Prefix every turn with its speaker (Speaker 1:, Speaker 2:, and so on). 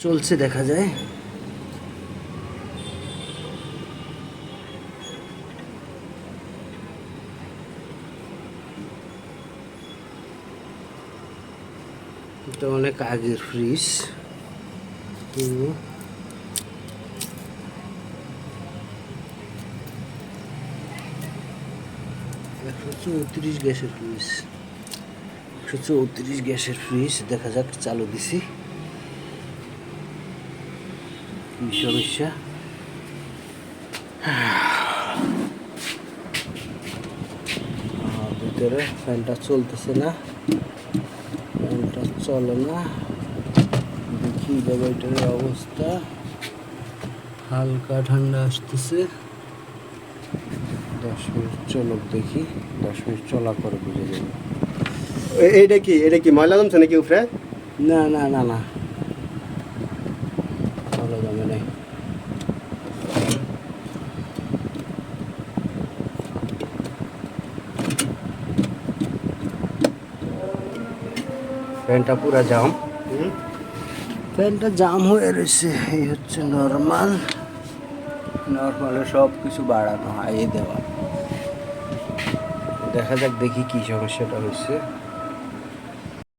Speaker 1: চলছে দেখা যায়। এটা অনেক আগের ফ্রিজ, 134 গ্যাসের ফ্রিজ, 134 গ্যাসের ফ্রিজ। দেখা যাক, চালু দিছি, কি সমস্যা। ভিতরে ফ্যানটা চলতেছে না, ফ্যানটা চলে না। দেখি জায়গাটার অবস্থা, হালকা ঠান্ডা আসতেছে। 10 মিনিট চলুক, দেখি 10 মিনিট চলা করে বুঝে যাবে।
Speaker 2: এটা কি ময়লা জমছে নাকি উপরে?
Speaker 1: না না না না, ভালো জমে নাই। ফ্যানটা পুরা জাম, ফ্যানটা জাম হয়ে রয়েছে। এই হচ্ছে নর্মালে সব কিছু বাড়ানো, হাইয়ে দেওয়া। দেখা যাক, দেখি কি সমস্যাটা হয়েছে।